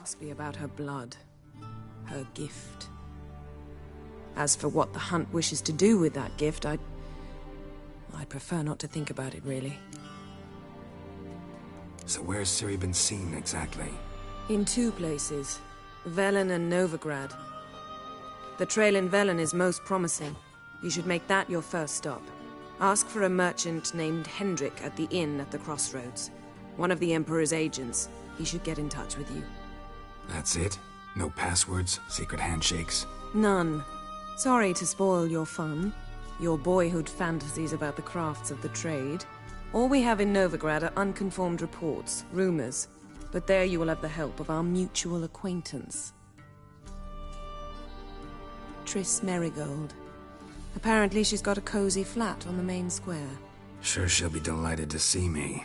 Must be about her blood. Her gift. As for what the Hunt wishes to do with that gift, I'd prefer not to think about it, really. So where's Ciri been seen, exactly? In two places. Velen and Novigrad. The trail in Velen is most promising. You should make that your first stop. Ask for a merchant named Hendrik at the inn at the crossroads. One of the Emperor's agents. He should get in touch with you. That's it? No passwords? Secret handshakes? None. Sorry to spoil your fun. Your boyhood fantasies about the crafts of the trade. All we have in Novigrad are unconfirmed reports, rumors. But there you will have the help of our mutual acquaintance. Triss Merigold. Apparently she's got a cozy flat on the main square. Sure she'll be delighted to see me.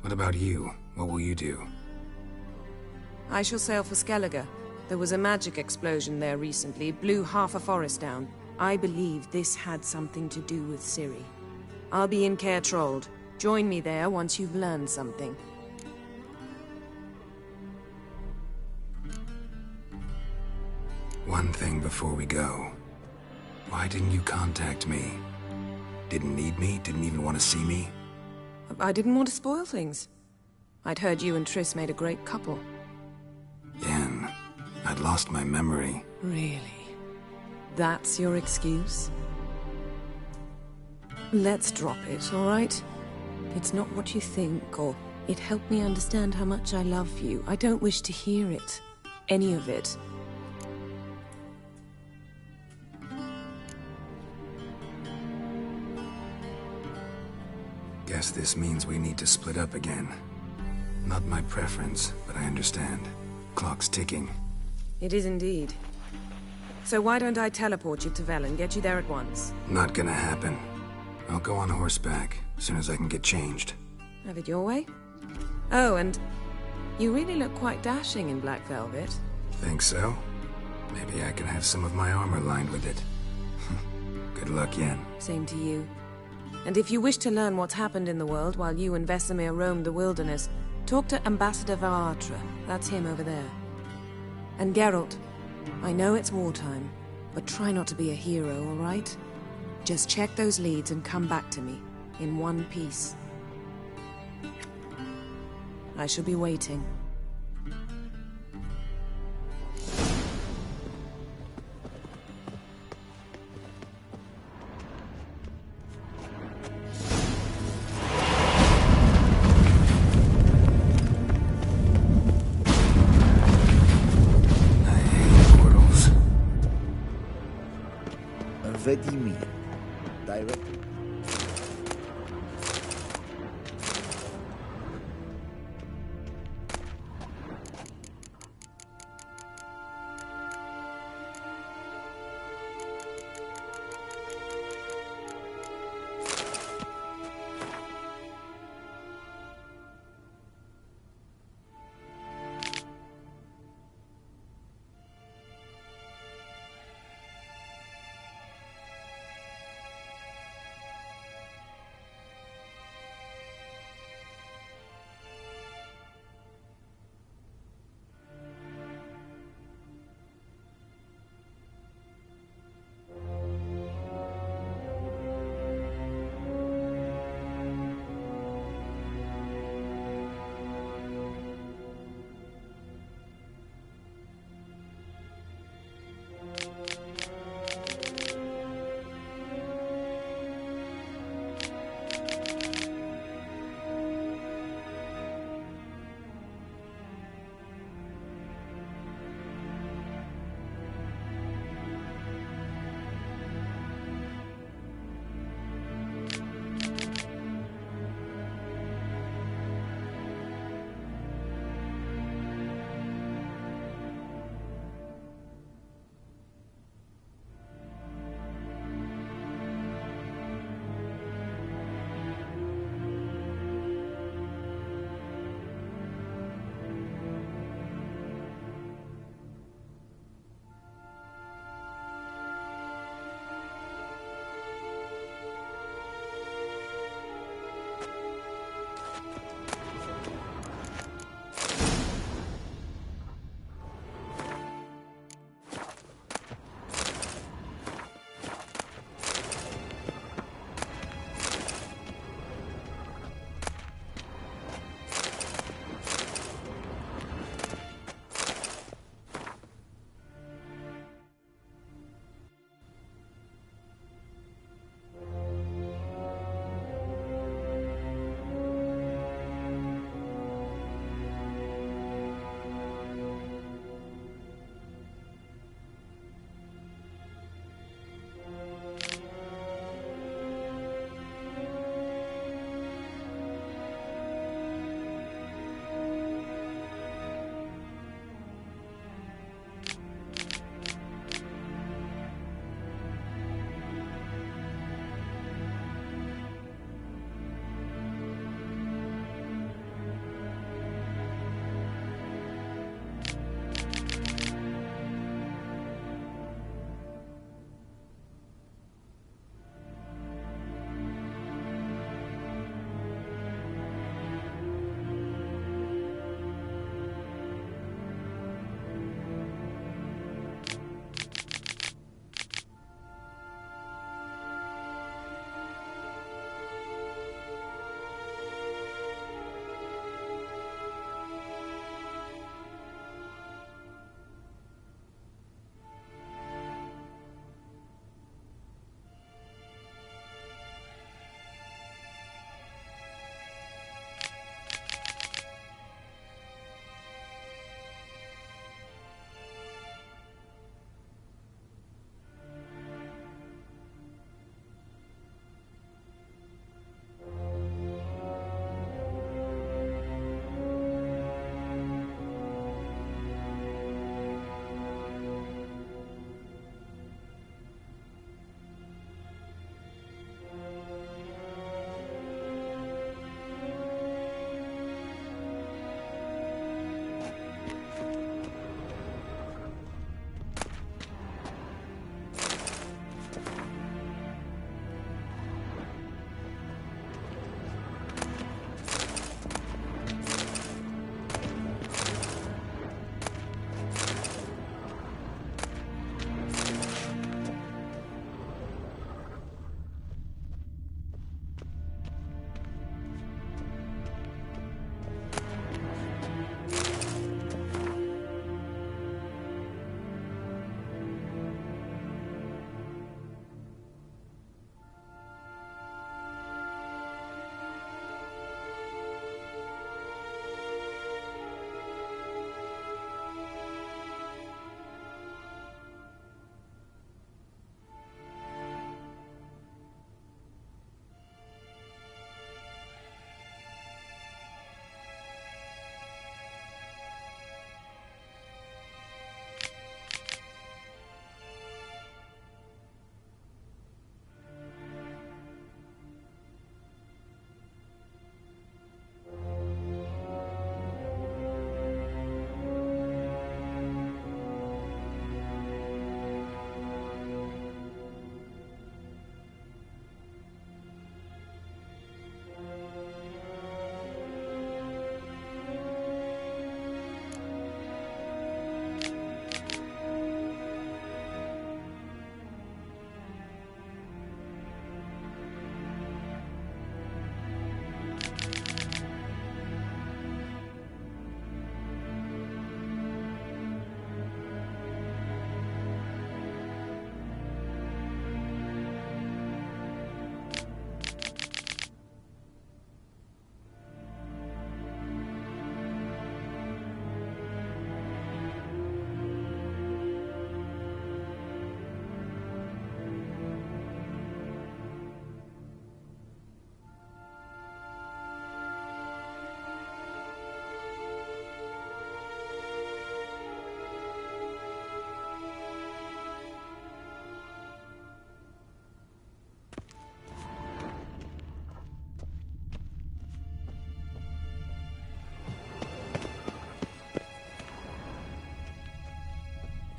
What about you? What will you do? I shall sail for Skellige. There was a magic explosion there recently, blew half a forest down. I believe this had something to do with Ciri. I'll be in Caer Trolde. Join me there once you've learned something. One thing before we go. Why didn't you contact me? Didn't need me? Didn't even want to see me? I didn't want to spoil things. I'd heard you and Triss made a great couple. Yen, I'd lost my memory. Really? That's your excuse? Let's drop it, all right? It's not what you think, or it helped me understand how much I love you. I don't wish to hear it. Any of it. Guess this means we need to split up again. Not my preference, but I understand. Clock's ticking. It is indeed. So why don't I teleport you to Velen, get you there at once? Not gonna happen. I'll go on horseback, as soon as I can get changed. Have it your way? Oh, and you really look quite dashing in black velvet. Think so? Maybe I can have some of my armor lined with it. Good luck, Yen. Same to you. And if you wish to learn what's happened in the world while you and Vesemir roamed the wilderness, talk to Ambassador Varatra. That's him over there. And Geralt, I know it's wartime, but try not to be a hero, all right? Just check those leads and come back to me, in one piece. I shall be waiting. Vedimi. Direct.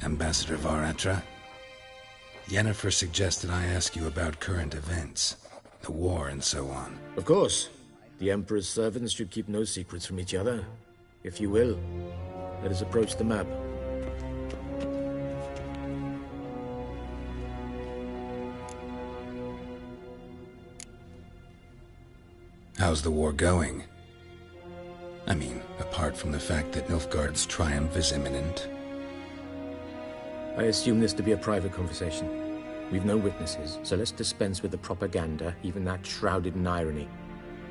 Ambassador Varatra? Yennefer suggested I ask you about current events, the war and so on. Of course. The Emperor's servants should keep no secrets from each other. If you will, let us approach the map. How's the war going? I mean, apart from the fact that Nilfgaard's triumph is imminent. I assume this to be a private conversation. We've no witnesses, so let's dispense with the propaganda, even that shrouded in irony.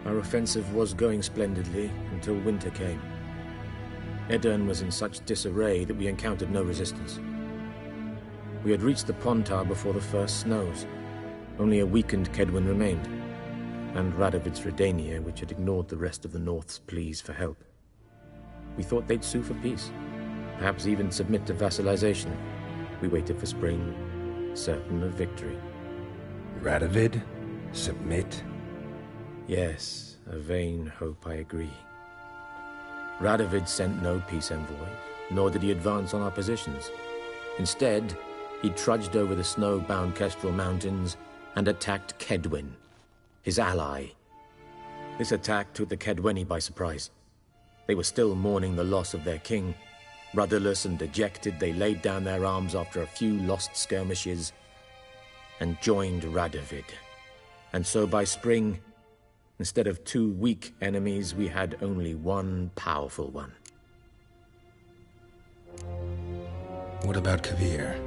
Our offensive was going splendidly until winter came. Aedirn was in such disarray that we encountered no resistance. We had reached the Pontar before the first snows. Only a weakened Kaedwen remained, and Radovid's Redania, which had ignored the rest of the North's pleas for help. We thought they'd sue for peace, perhaps even submit to vassalization. We waited for spring, certain of victory. Radovid? Submit? Yes, a vain hope, I agree. Radovid sent no peace envoys, nor did he advance on our positions. Instead, he trudged over the snow-bound Kestrel Mountains and attacked Kaedwen, his ally. This attack took the Kaedweni by surprise. They were still mourning the loss of their king. Rudderless and dejected, they laid down their arms after a few lost skirmishes and joined Radovid. And so by spring, instead of two weak enemies, we had only one powerful one. What about Kovir?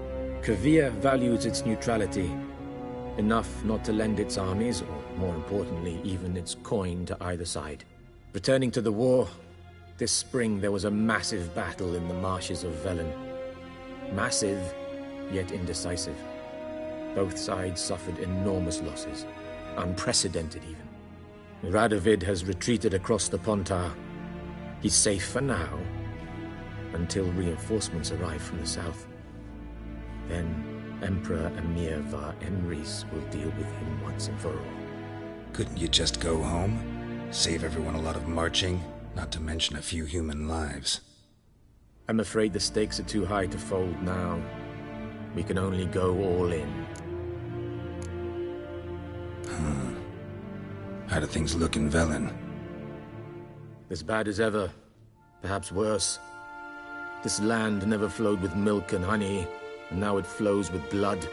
Kovir values its neutrality, enough not to lend its armies, or more importantly, even its coin to either side. Returning to the war, this spring there was a massive battle in the marshes of Velen. Massive, yet indecisive. Both sides suffered enormous losses, unprecedented even. Radovid has retreated across the Pontar. He's safe for now, until reinforcements arrive from the south. Then Emperor Emhyr var Emreis will deal with him once and for all. Couldn't you just go home? Save everyone a lot of marching, not to mention a few human lives. I'm afraid the stakes are too high to fold now. We can only go all in. How do things look in Velen? As bad as ever, perhaps worse. This land never flowed with milk and honey, and now it flows with blood.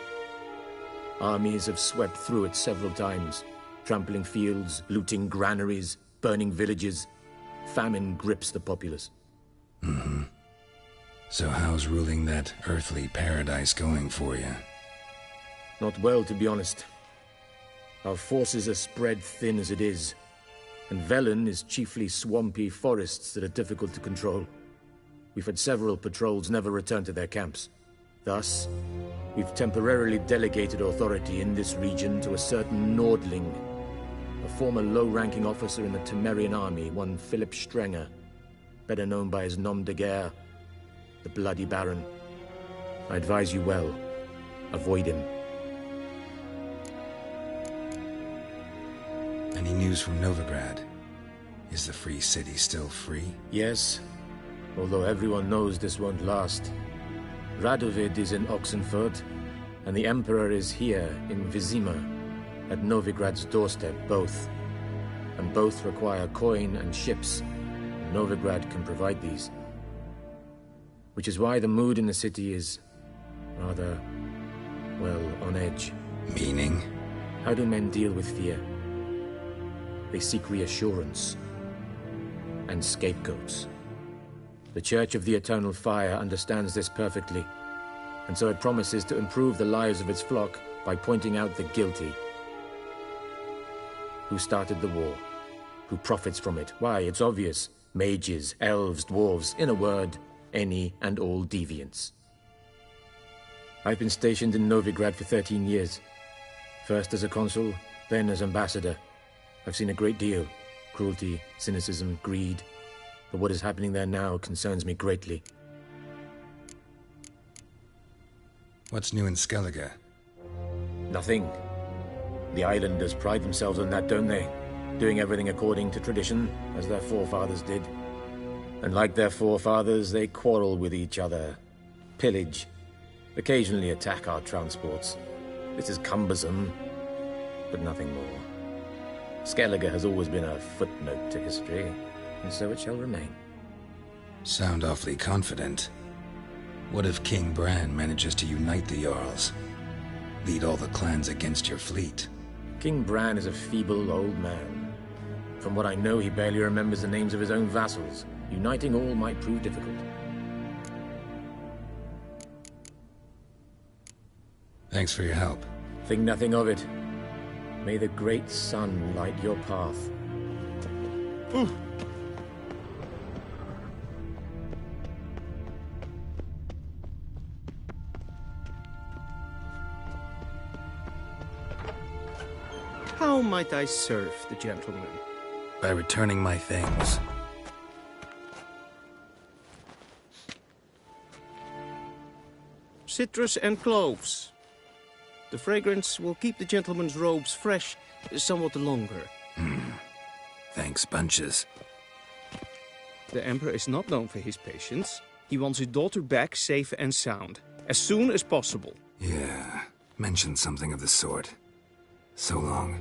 Armies have swept through it several times, trampling fields, looting granaries, burning villages. Famine grips the populace. So how's ruling that earthly paradise going for you? Not well, to be honest. Our forces are spread thin as it is, and Velen is chiefly swampy forests that are difficult to control. We've had several patrols never return to their camps. Thus, we've temporarily delegated authority in this region to a certain Nordling, a former low-ranking officer in the Temerian army, one Philip Strenger, better known by his nom de guerre, the Bloody Baron. I advise you well. Avoid him. Any news from Novigrad? Is the Free City still free? Yes, although everyone knows this won't last. Radovid is in Oxenfurt, and the Emperor is here in Vizima, at Novigrad's doorstep, both. And both require coin and ships, and Novigrad can provide these. Which is why the mood in the city is rather, well, on edge. Meaning? How do men deal with fear? They seek reassurance and scapegoats. The Church of the Eternal Fire understands this perfectly, and so it promises to improve the lives of its flock by pointing out the guilty. Who started the war? Who profits from it? Why, it's obvious. Mages, elves, dwarves, in a word, any and all deviants. I've been stationed in Novigrad for 13 years. First as a consul, then as ambassador. I've seen a great deal. Cruelty, cynicism, greed. But what is happening there now concerns me greatly. What's new in Skellige? Nothing. The islanders pride themselves on that, don't they? Doing everything according to tradition, as their forefathers did. And like their forefathers, they quarrel with each other, pillage, Occasionally attack our transports. This is cumbersome, but nothing more. Skellige has always been a footnote to history, and so it shall remain. Sound awfully confident. What if King Bran manages to unite the Jarls? Lead all the clans against your fleet? King Bran is a feeble old man. From what I know, he barely remembers the names of his own vassals. Uniting all might prove difficult. Thanks for your help. Think nothing of it. May the great sun light your path. How might I serve the gentleman? By returning my things. Citrus and cloves. The fragrance will keep the gentleman's robes fresh somewhat longer. Thanks, bunches. The Emperor is not known for his patience. He wants his daughter back safe and sound, as soon as possible. Yeah, mentioned something of the sort. So long.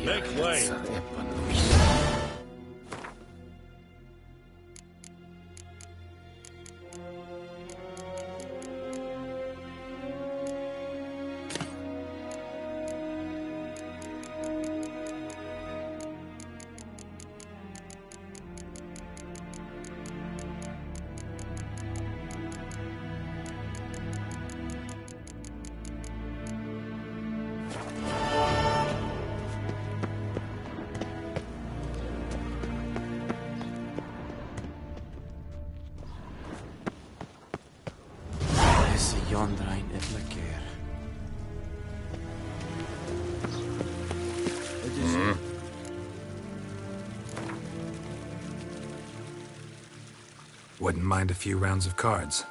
Make way! Jondrain etla keer. Wouldn't mind a few rounds of cards.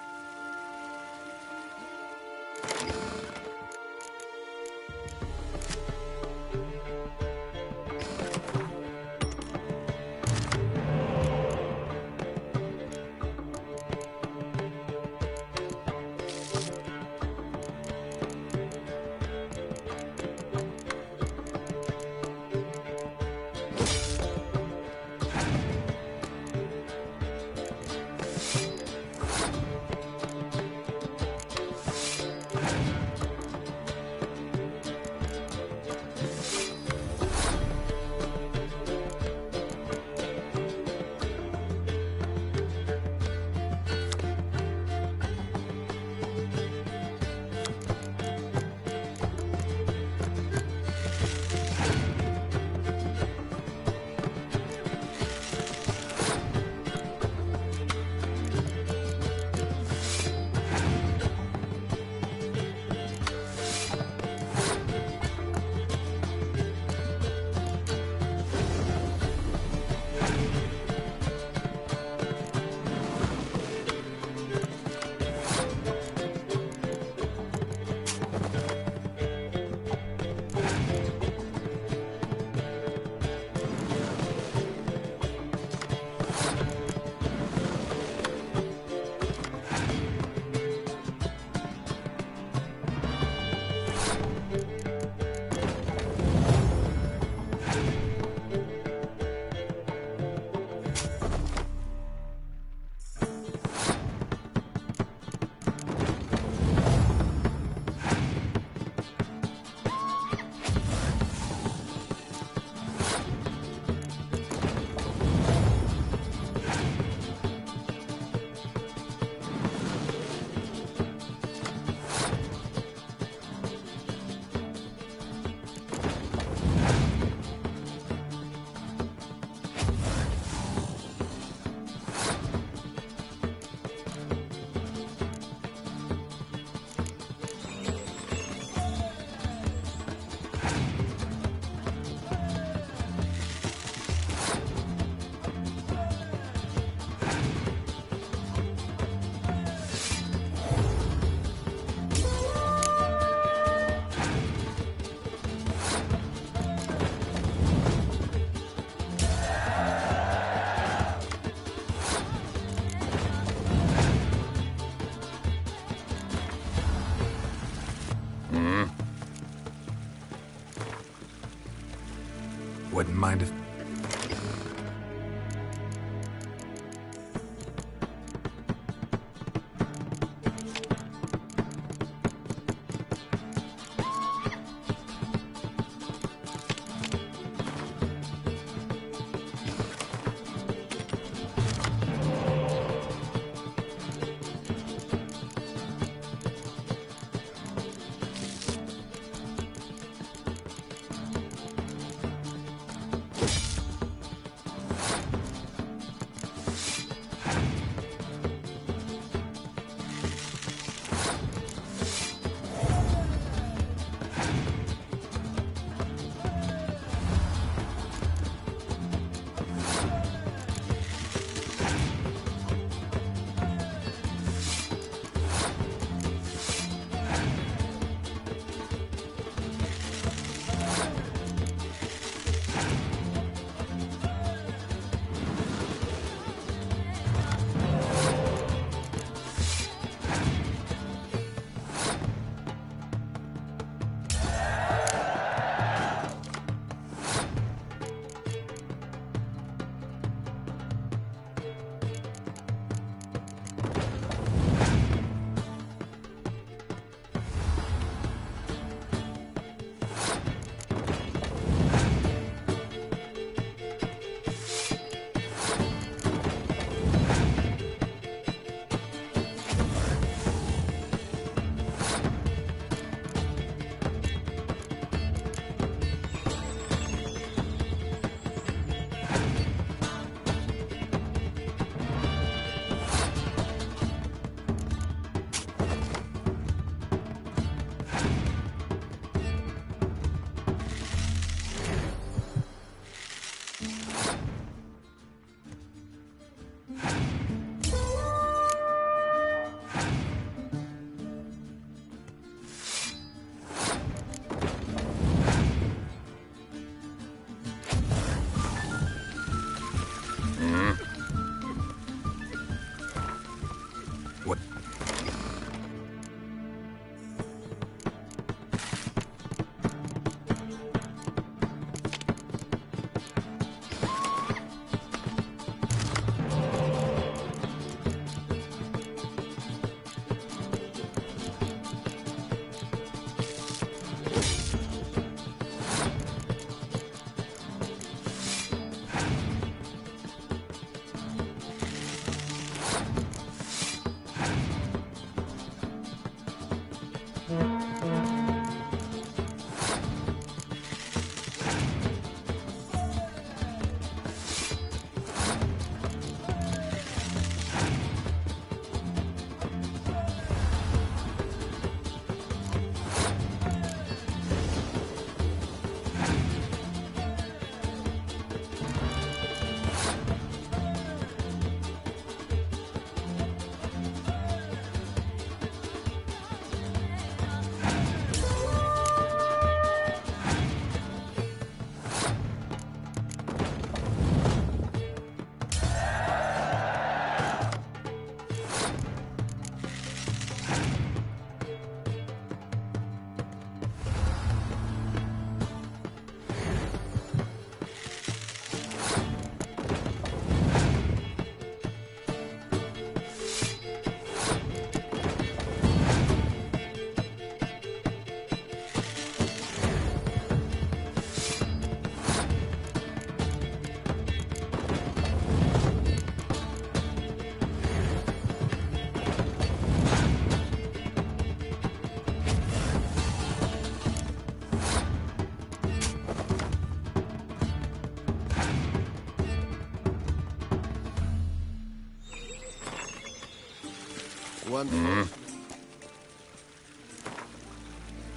Wouldn't mind if...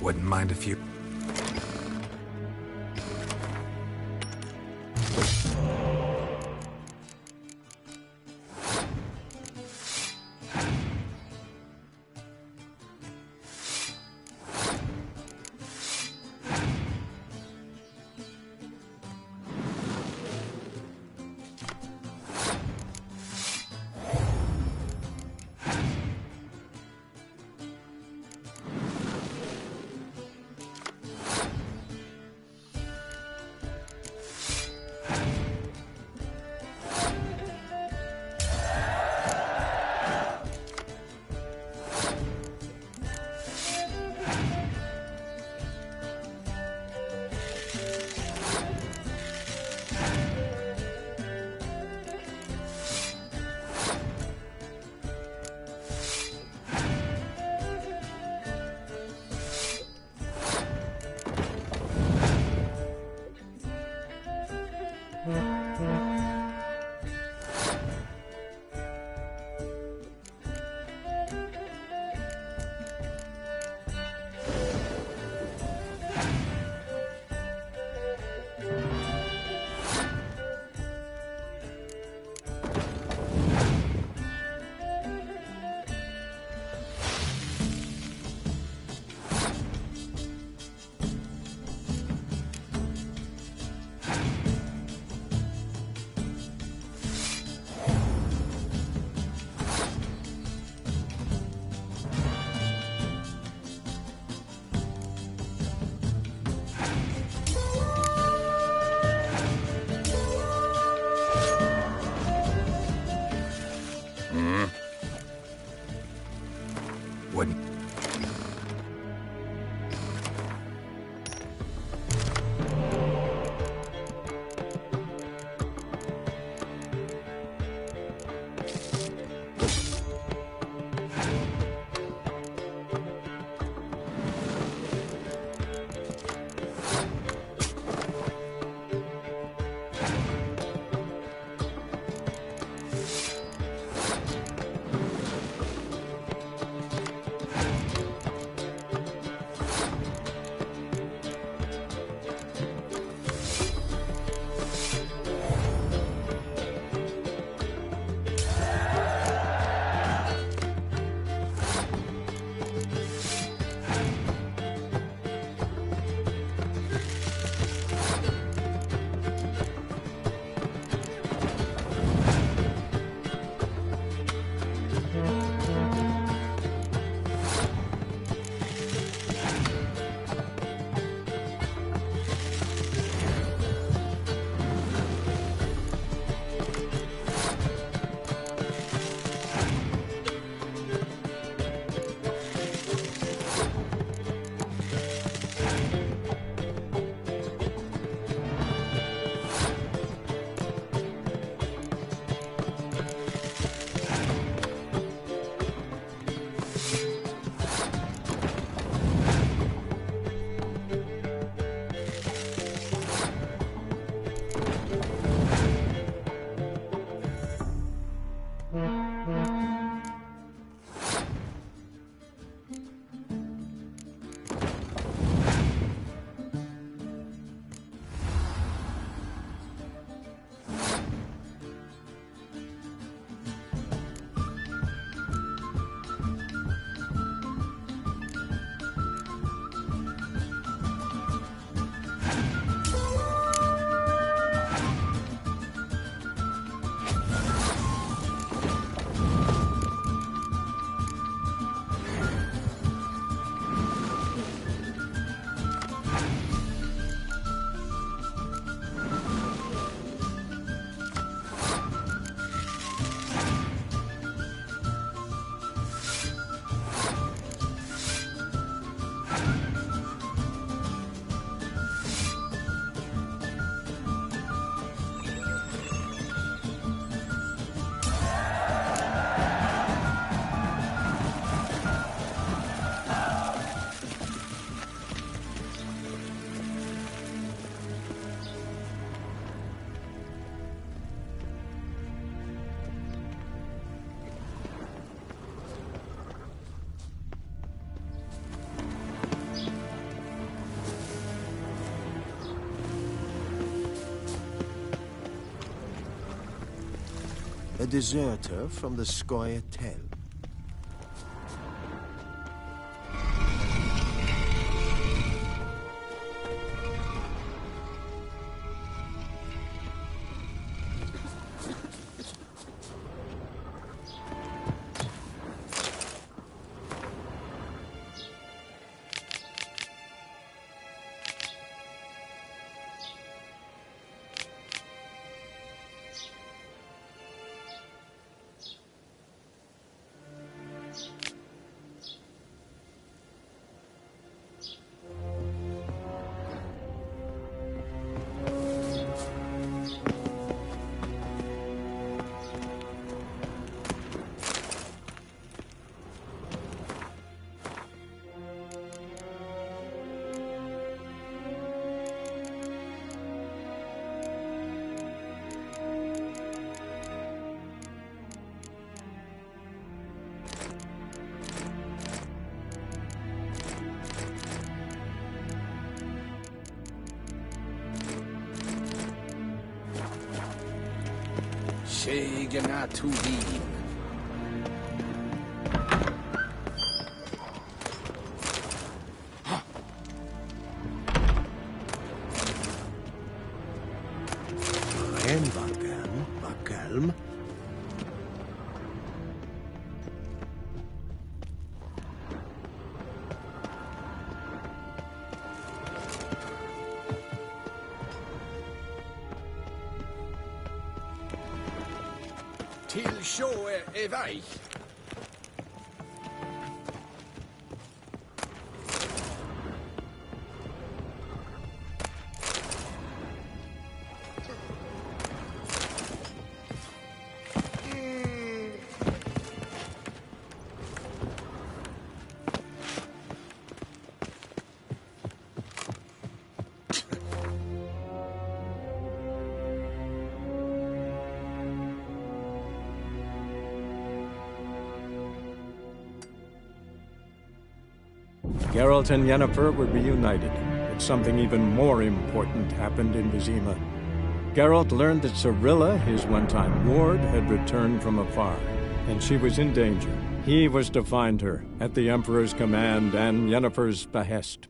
Wouldn't mind if you... a deserter from the Scoia'tael. Sheganatuvin. Ren Bakelm. Till sjå är väg. Geralt and Yennefer were reunited, but something even more important happened in Vizima. Geralt learned that Cirilla, his one-time ward, had returned from afar, and she was in danger. He was to find her, at the Emperor's command and Yennefer's behest.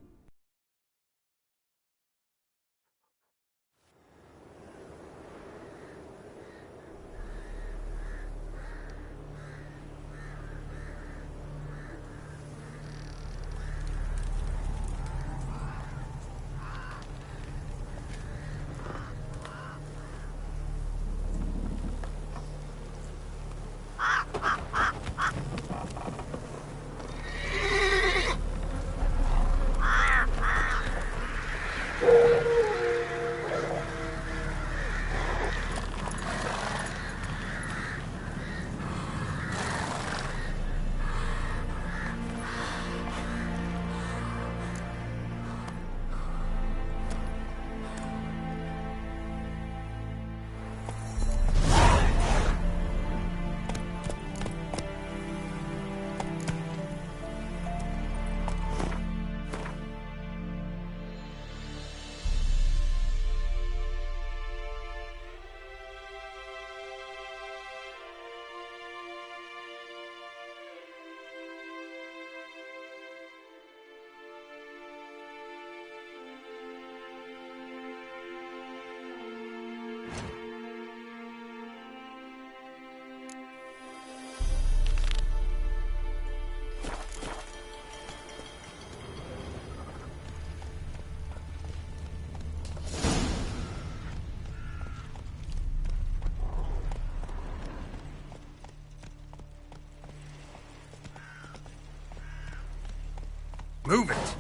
Move it!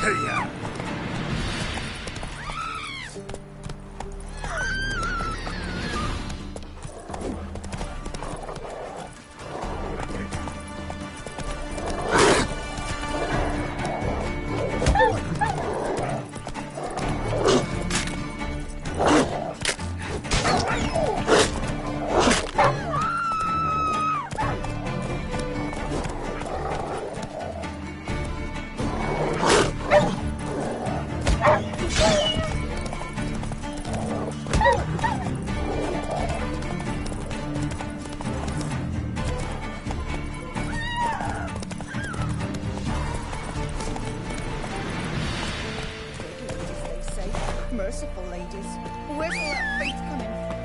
Hey-ya! that fight coming from?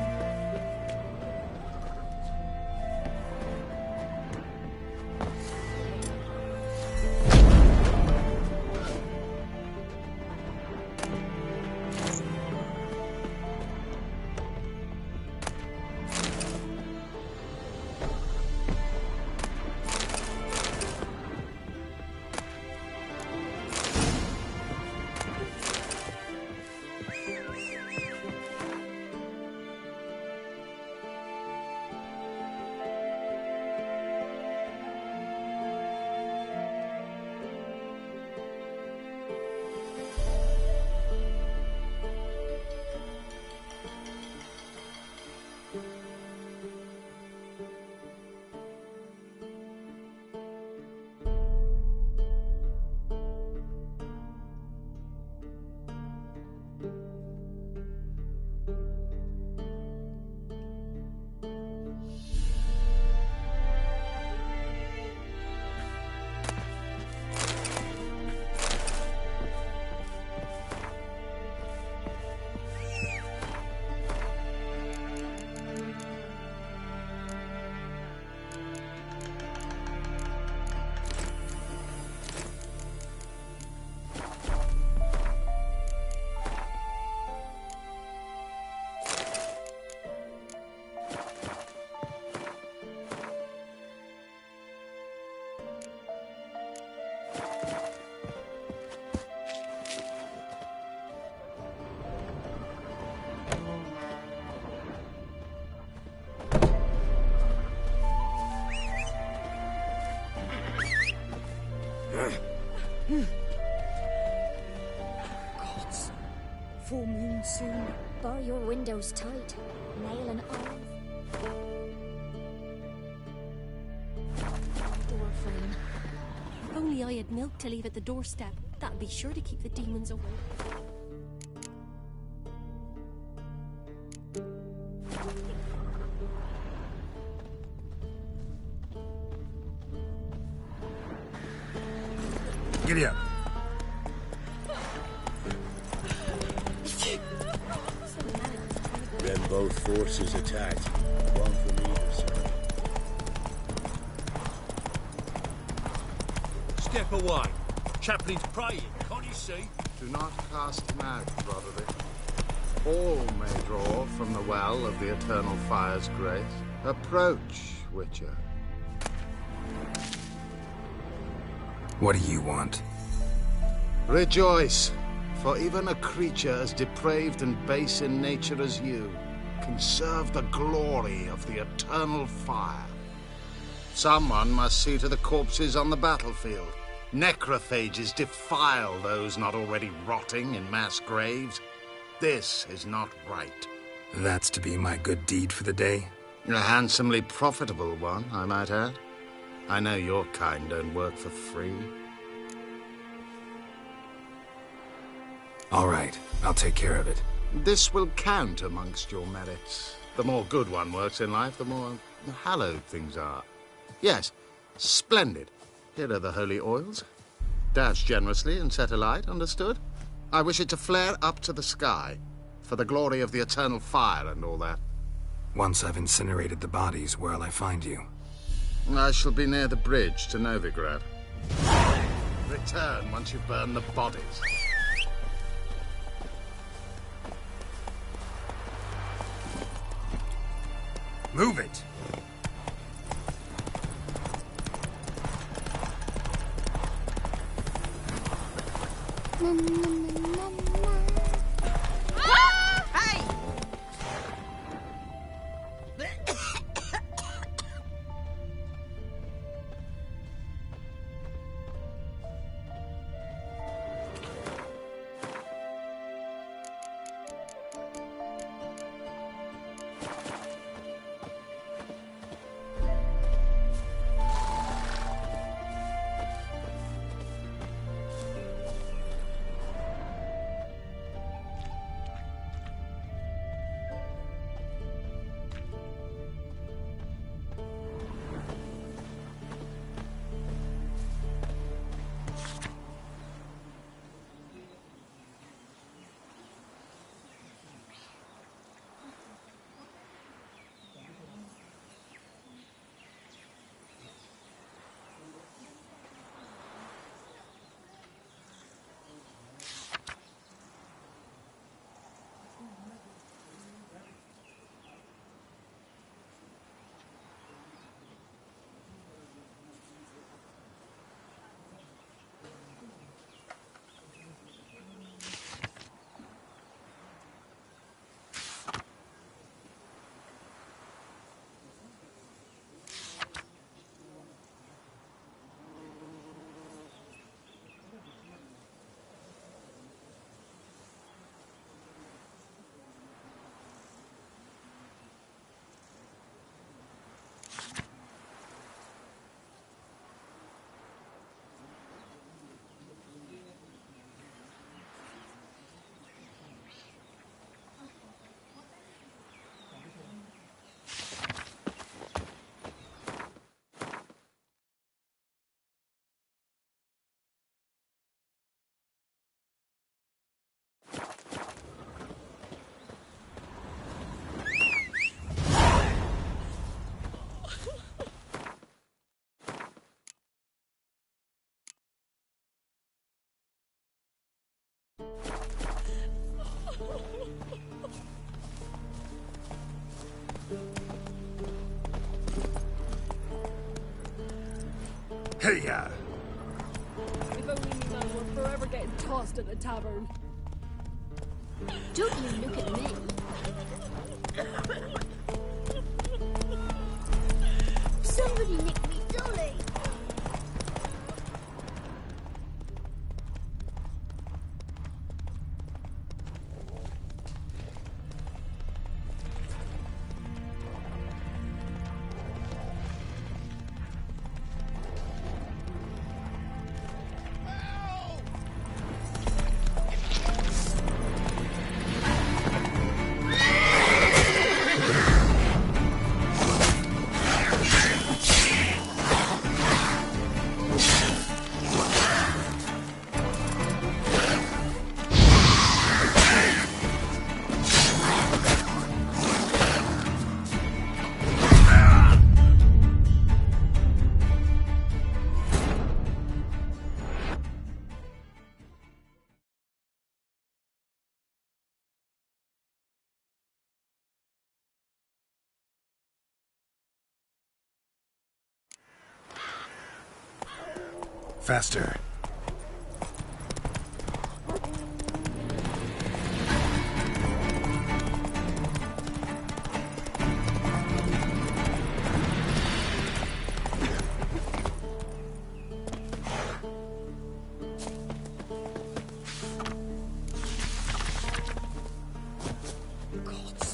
Gods. Full moon soon. Bar your windows tight. Nail and all. Door frame. If only I had milk to leave at the doorstep. That'd be sure to keep the demons away. Giddy up. Then both forces attacked. One from either side. Step away. Chaplain's praying, can't you see? Do not cast him out, Roderick. All may draw from the well of the Eternal Fire's grace. Approach, Witcher. What do you want? Rejoice, for even a creature as depraved and base in nature as you can serve the glory of the Eternal Fire. Someone must see to the corpses on the battlefield. Necrophages defile those not already rotting in mass graves. This is not right. That's to be my good deed for the day? A handsomely profitable one, I might add. I know your kind don't work for free. All right, I'll take care of it. This will count amongst your merits. The more good one works in life, the more hallowed things are. Yes, splendid. Here are the holy oils. Dash generously and set alight, understood? I wish it to flare up to the sky, for the glory of the Eternal Fire and all that. Once I've incinerated the bodies, where'll I find you? I shall be near the bridge to Novigrad. Return once you've burned the bodies. Move it! Hey! Hey-ya! If only we man were forever getting tossed at the tavern. Don't you look at me. Somebody nicked me dolly. Faster.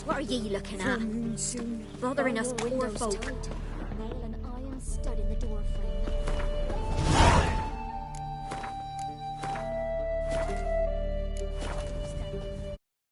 What are ye looking at? Bothering us poor folk.